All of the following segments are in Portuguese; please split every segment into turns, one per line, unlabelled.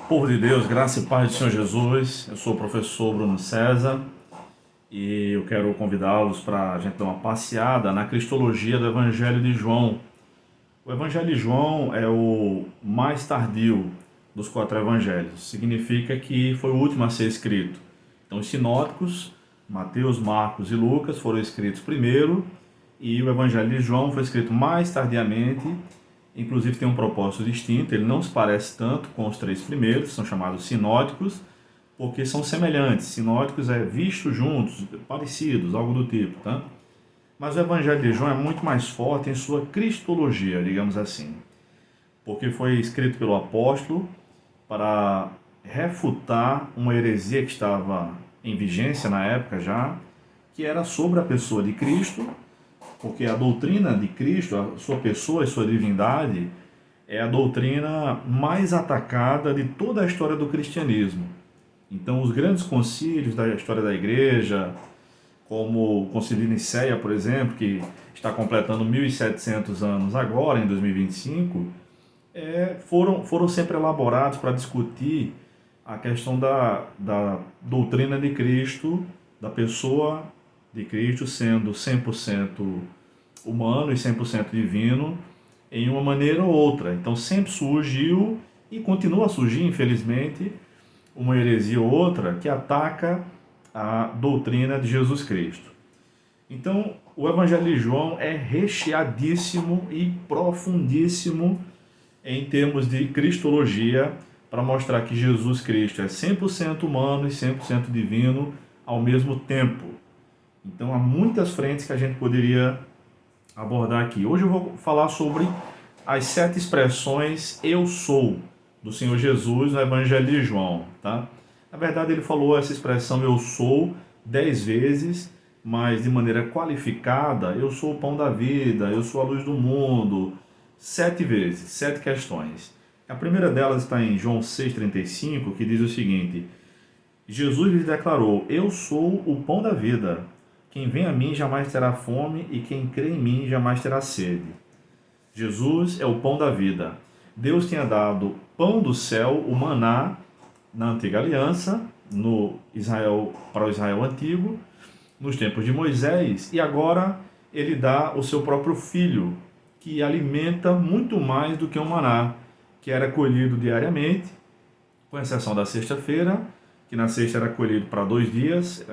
Povo de Deus, graça e paz do Senhor Jesus. Eu sou o professor Bruno César e eu quero convidá-los para a gente dar uma passeada na cristologia do Evangelho de João. O Evangelho de João é o mais tardio dos quatro evangelhos. Significa que foi o último a ser escrito. Então, os sinóticos, Mateus, Marcos e Lucas, foram escritos primeiro e o Evangelho de João foi escrito mais tardiamente. Inclusive tem um propósito distinto, ele não se parece tanto com os três primeiros, são chamados sinóticos, porque são semelhantes. Sinóticos é visto juntos, parecidos, algo do tipo, tá? Mas o Evangelho de João é muito mais forte em sua cristologia, digamos assim, porque foi escrito pelo apóstolo para refutar uma heresia que estava em vigência na época já, que era sobre a pessoa de Cristo, porque a doutrina de Cristo, a sua pessoa e sua divindade, é a doutrina mais atacada de toda a história do cristianismo. Então, os grandes concílios da história da igreja, como o Concílio de Nicéia, por exemplo, que está completando 1700 anos agora, em 2025, foram sempre elaborados para discutir a questão da doutrina de Cristo, da pessoa de Cristo sendo 100% humano e 100% divino em uma maneira ou outra. Então sempre surgiu e continua a surgir, infelizmente, uma heresia ou outra que ataca a doutrina de Jesus Cristo. Então, o Evangelho de João é recheadíssimo e profundíssimo em termos de cristologia, para mostrar que Jesus Cristo é 100% humano e 100% divino ao mesmo tempo. Então, há muitas frentes que a gente poderia abordar aqui. Hoje eu vou falar sobre as 7 expressões "eu sou" do Senhor Jesus no Evangelho de João, tá? Na verdade, ele falou essa expressão "eu sou" 10 vezes, mas de maneira qualificada: eu sou o pão da vida, eu sou a luz do mundo, 7 vezes, 7 questões. A primeira delas está em João 6,35, que diz o seguinte: Jesus lhes declarou: eu sou o pão da vida. Quem vem a mim jamais terá fome e quem crê em mim jamais terá sede. Jesus é o pão da vida. Deus tinha dado pão do céu, o maná, na antiga aliança, para o Israel antigo, nos tempos de Moisés, e agora ele dá o seu próprio filho, que alimenta muito mais do que um maná, que era colhido diariamente, com exceção da sexta-feira, que na sexta era colhido para 2 dias.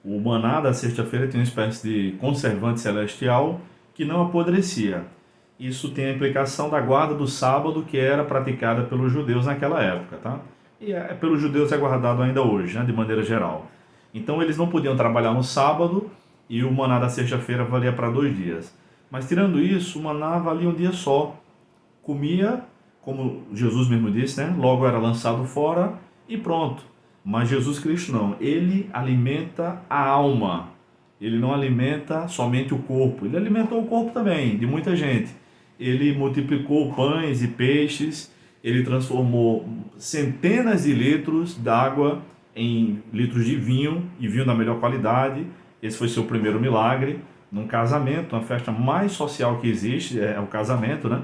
O maná da sexta-feira tem uma espécie de conservante celestial que não apodrecia. Isso tem a implicação da guarda do sábado, que era praticada pelos judeus naquela época, tá? E pelos judeus é guardado ainda hoje, né, de maneira geral. Então eles não podiam trabalhar no sábado e o maná da sexta-feira valia para 2 dias. Mas tirando isso, o maná valia um dia só. Comia, como Jesus mesmo disse, né? Logo era lançado fora e pronto. Mas Jesus Cristo não, ele alimenta a alma, ele não alimenta somente o corpo, ele alimentou o corpo também, de muita gente. Ele multiplicou pães e peixes, ele transformou centenas de litros d'água em litros de vinho, e vinho da melhor qualidade. Esse foi seu primeiro milagre, num casamento, uma festa mais social que existe, é o casamento, né?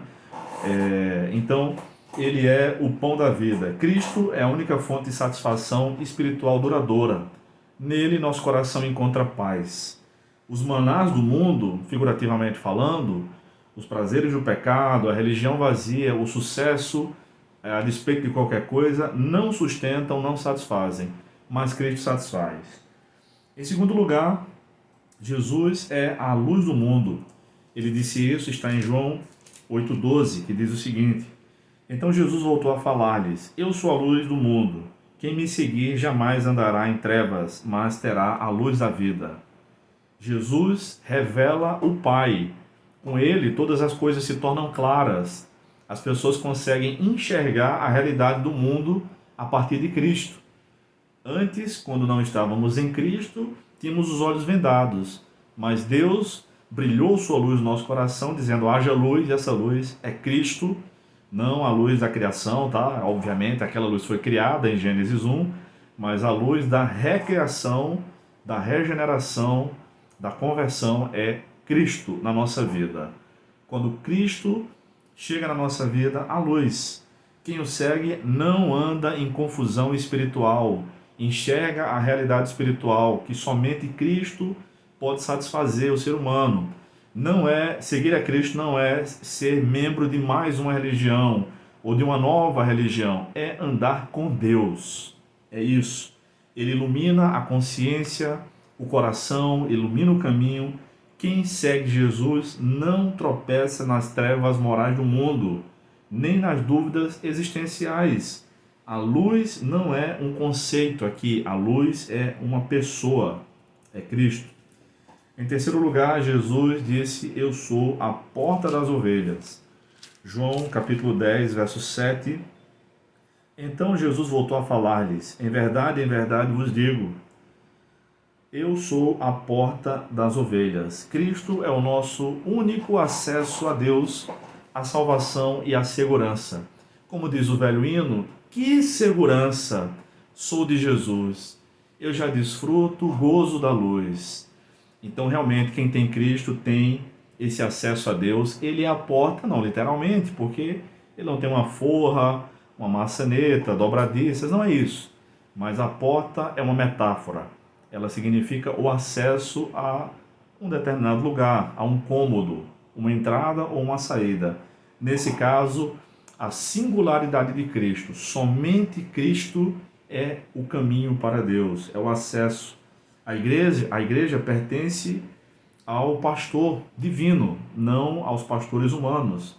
Então, ele é o pão da vida. Cristo é a única fonte de satisfação espiritual duradoura. Nele, nosso coração encontra paz. Os manás do mundo, figurativamente falando, os prazeres do pecado, a religião vazia, o sucesso, a despeito de qualquer coisa, não sustentam, não satisfazem, mas Cristo satisfaz. Em segundo lugar, Jesus é a luz do mundo. Ele disse isso, está em João 8,12, que diz o seguinte: então Jesus voltou a falar-lhes: eu sou a luz do mundo. Quem me seguir jamais andará em trevas, mas terá a luz da vida. Jesus revela o Pai. Com ele, todas as coisas se tornam claras. As pessoas conseguem enxergar a realidade do mundo a partir de Cristo. Antes, quando não estávamos em Cristo, tínhamos os olhos vendados. Mas Deus brilhou sua luz no nosso coração, dizendo: haja luz, e essa luz é Cristo. Não a luz da criação, tá? Obviamente, aquela luz foi criada em Gênesis 1, mas a luz da recriação, da regeneração, da conversão é Cristo na nossa vida. Quando Cristo chega na nossa vida, a luz. Quem o segue não anda em confusão espiritual, enxerga a realidade espiritual que somente Cristo pode satisfazer o ser humano. Não é seguir a Cristo, não é ser membro de mais uma religião ou de uma nova religião, é andar com Deus. É isso. Ele ilumina a consciência, o coração, ilumina o caminho. Quem segue Jesus não tropeça nas trevas morais do mundo, nem nas dúvidas existenciais. A luz não é um conceito aqui, a luz é uma pessoa, é Cristo. Em terceiro lugar, Jesus disse: eu sou a porta das ovelhas. João capítulo 10, verso 7. Então Jesus voltou a falar-lhes: em verdade vos digo, eu sou a porta das ovelhas. Cristo é o nosso único acesso a Deus, a salvação e a segurança. Como diz o velho hino, que segurança sou de Jesus. Eu já desfruto o gozo da luz. Então, realmente, quem tem Cristo tem esse acesso a Deus. Ele é a porta, não literalmente, porque ele não tem uma forra, uma maçaneta, dobradiças, não é isso. Mas a porta é uma metáfora. Ela significa o acesso a um determinado lugar, a um cômodo, uma entrada ou uma saída. Nesse caso, a singularidade de Cristo. Somente Cristo é o caminho para Deus, é o acesso. A igreja pertence ao pastor divino, não aos pastores humanos.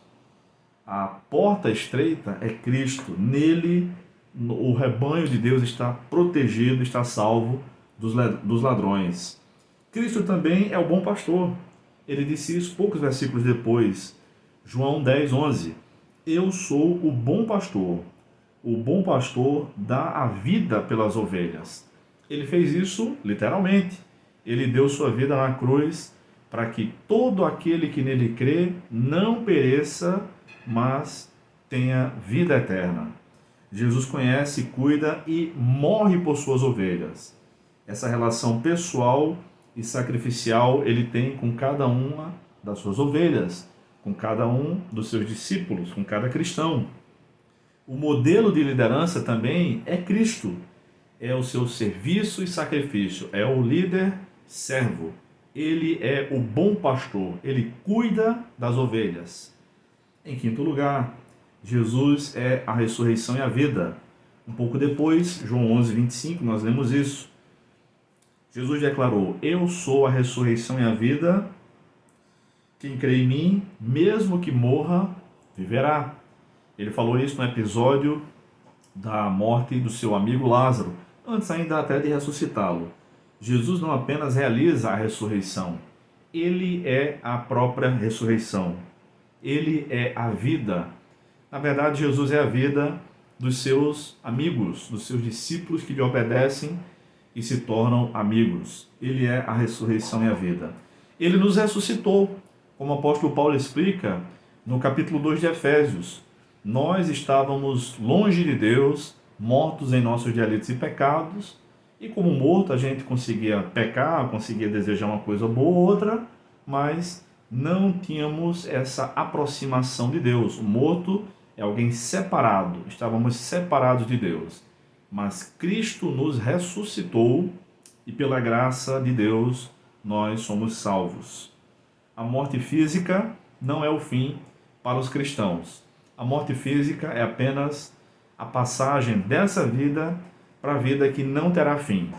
A porta estreita é Cristo. Nele, o rebanho de Deus está protegido, está salvo dos ladrões. Cristo também é o bom pastor. Ele disse isso poucos versículos depois. João 10, 11. Eu sou o bom pastor. O bom pastor dá a vida pelas ovelhas. Ele fez isso literalmente. Ele deu sua vida na cruz para que todo aquele que nele crê não pereça, mas tenha vida eterna. Jesus conhece, cuida e morre por suas ovelhas. Essa relação pessoal e sacrificial ele tem com cada uma das suas ovelhas, com cada um dos seus discípulos, com cada cristão. O modelo de liderança também é Cristo. É o seu serviço e sacrifício. É o líder servo. Ele é o bom pastor. Ele cuida das ovelhas. Em quinto lugar, Jesus é a ressurreição e a vida. Um pouco depois, João 11, 25, nós lemos isso. Jesus declarou: eu sou a ressurreição e a vida. Quem crê em mim, mesmo que morra, viverá. Ele falou isso no episódio da morte do seu amigo Lázaro, antes ainda até de ressuscitá-lo. Jesus não apenas realiza a ressurreição, ele é a própria ressurreição. Ele é a vida. Na verdade, Jesus é a vida dos seus amigos, dos seus discípulos que lhe obedecem e se tornam amigos. Ele é a ressurreição e a vida. Ele nos ressuscitou, como o apóstolo Paulo explica no capítulo 2 de Efésios. Nós estávamos longe de Deus, mortos em nossos delitos e pecados, e como morto a gente conseguia pecar, conseguia desejar uma coisa boa ou outra, mas não tínhamos essa aproximação de Deus. O morto é alguém separado, estávamos separados de Deus. Mas Cristo nos ressuscitou e pela graça de Deus nós somos salvos. A morte física não é o fim para os cristãos. A morte física é apenas a passagem dessa vida para a vida que não terá fim.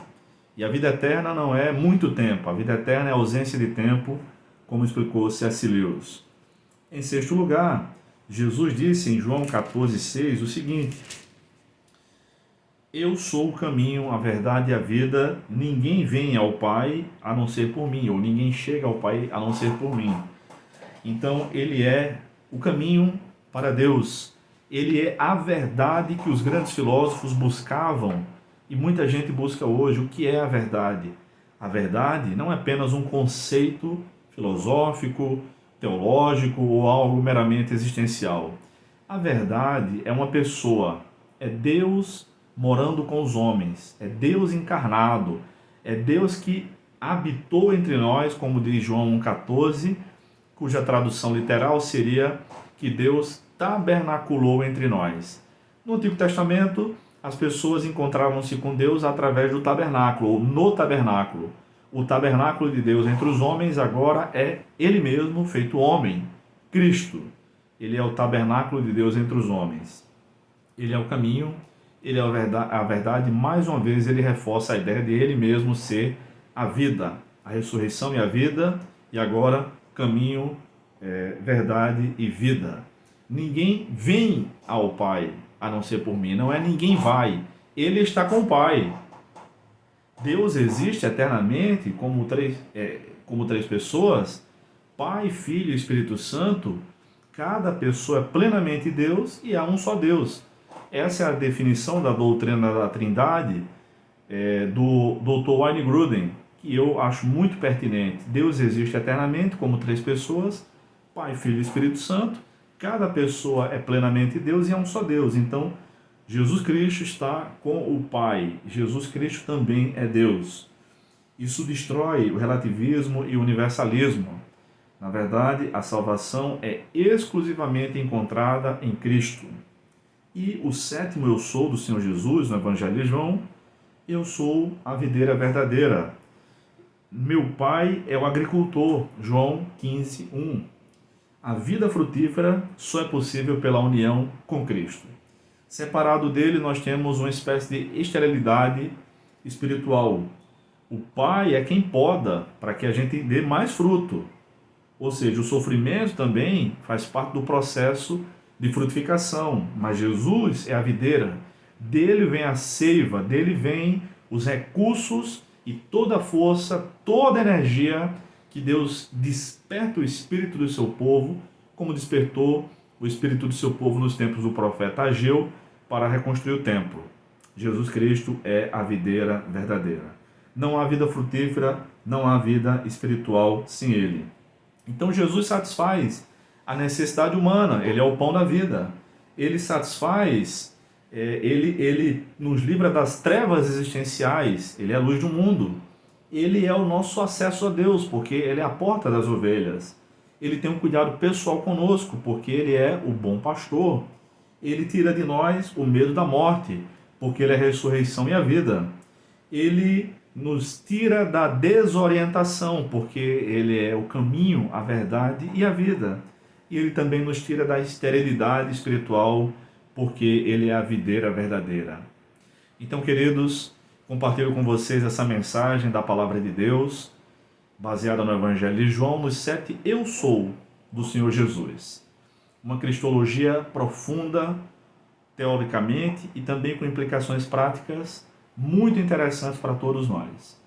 E a vida eterna não é muito tempo, a vida eterna é ausência de tempo, como explicou C.S. Lewis. Em sexto lugar, Jesus disse em João 14,6 o seguinte: eu sou o caminho, a verdade e a vida, ninguém vem ao Pai a não ser por mim, ou ninguém chega ao Pai a não ser por mim. Então, ele é o caminho para Deus. Ele é a verdade que os grandes filósofos buscavam e muita gente busca hoje. O que é a verdade? A verdade não é apenas um conceito filosófico, teológico ou algo meramente existencial. A verdade é uma pessoa, é Deus morando com os homens, é Deus encarnado, é Deus que habitou entre nós, como diz João 1,14, cuja tradução literal seria que Deus tabernaculou entre nós. No Antigo Testamento, as pessoas encontravam-se com Deus através do tabernáculo, ou no tabernáculo. O tabernáculo de Deus entre os homens agora é Ele mesmo feito homem, Cristo. Ele é o tabernáculo de Deus entre os homens. Ele é o caminho, ele é a verdade. Mais uma vez ele reforça a ideia de ele mesmo ser a vida, a ressurreição e a vida, e agora caminho, verdade e vida. Ninguém vem ao Pai a não ser por mim, não é ninguém vai, ele está com o Pai. Deus existe eternamente como três pessoas, Pai, Filho e Espírito Santo. Cada pessoa é plenamente Deus e há um só Deus. Essa é a definição da doutrina da Trindade do Dr. Wayne Grudem, que eu acho muito pertinente. Deus existe eternamente como três pessoas, Pai, Filho e Espírito Santo. Cada pessoa é plenamente Deus e é um só Deus. Então, Jesus Cristo está com o Pai. Jesus Cristo também é Deus. Isso destrói o relativismo e o universalismo. Na verdade, a salvação é exclusivamente encontrada em Cristo. E o sétimo eu sou do Senhor Jesus, no Evangelho de João, eu sou a videira verdadeira. Meu pai é o agricultor, João 15, 1. A vida frutífera só é possível pela união com Cristo. Separado dele, nós temos uma espécie de esterilidade espiritual. O Pai é quem poda para que a gente dê mais fruto. Ou seja, o sofrimento também faz parte do processo de frutificação. Mas Jesus é a videira. Dele vem a seiva, dele vem os recursos e toda a força, toda a energia que Deus desperta o espírito do seu povo, como despertou o espírito do seu povo nos tempos do profeta Ageu, para reconstruir o templo. Jesus Cristo é a videira verdadeira. Não há vida frutífera, não há vida espiritual sem Ele. Então Jesus satisfaz a necessidade humana, Ele é o pão da vida. Ele satisfaz, ele nos livra das trevas existenciais, Ele é a luz do mundo. Ele é o nosso acesso a Deus, porque Ele é a porta das ovelhas. Ele tem um cuidado pessoal conosco, porque Ele é o bom pastor. Ele tira de nós o medo da morte, porque Ele é a ressurreição e a vida. Ele nos tira da desorientação, porque Ele é o caminho, a verdade e a vida. E Ele também nos tira da esterilidade espiritual, porque Ele é a videira verdadeira. Então, queridos, compartilho com vocês essa mensagem da Palavra de Deus, baseada no Evangelho de João, nos 7 Eu Sou do Senhor Jesus. Uma cristologia profunda, teoricamente, e também com implicações práticas muito interessantes para todos nós.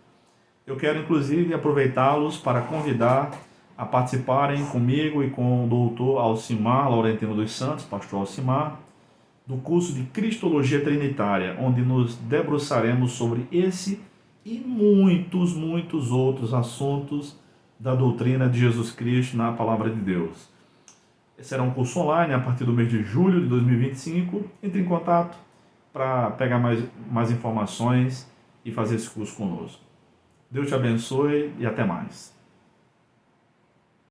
Eu quero, inclusive, aproveitá-los para convidar a participarem comigo e com o doutor Alcimar Laurentino dos Santos, pastor Alcimar, do curso de Cristologia Trinitária, onde nos debruçaremos sobre esse e muitos outros assuntos da doutrina de Jesus Cristo na Palavra de Deus. Será um curso online a partir do mês de julho de 2025. Entre em contato para pegar mais informações e fazer esse curso conosco. Deus te abençoe e até mais.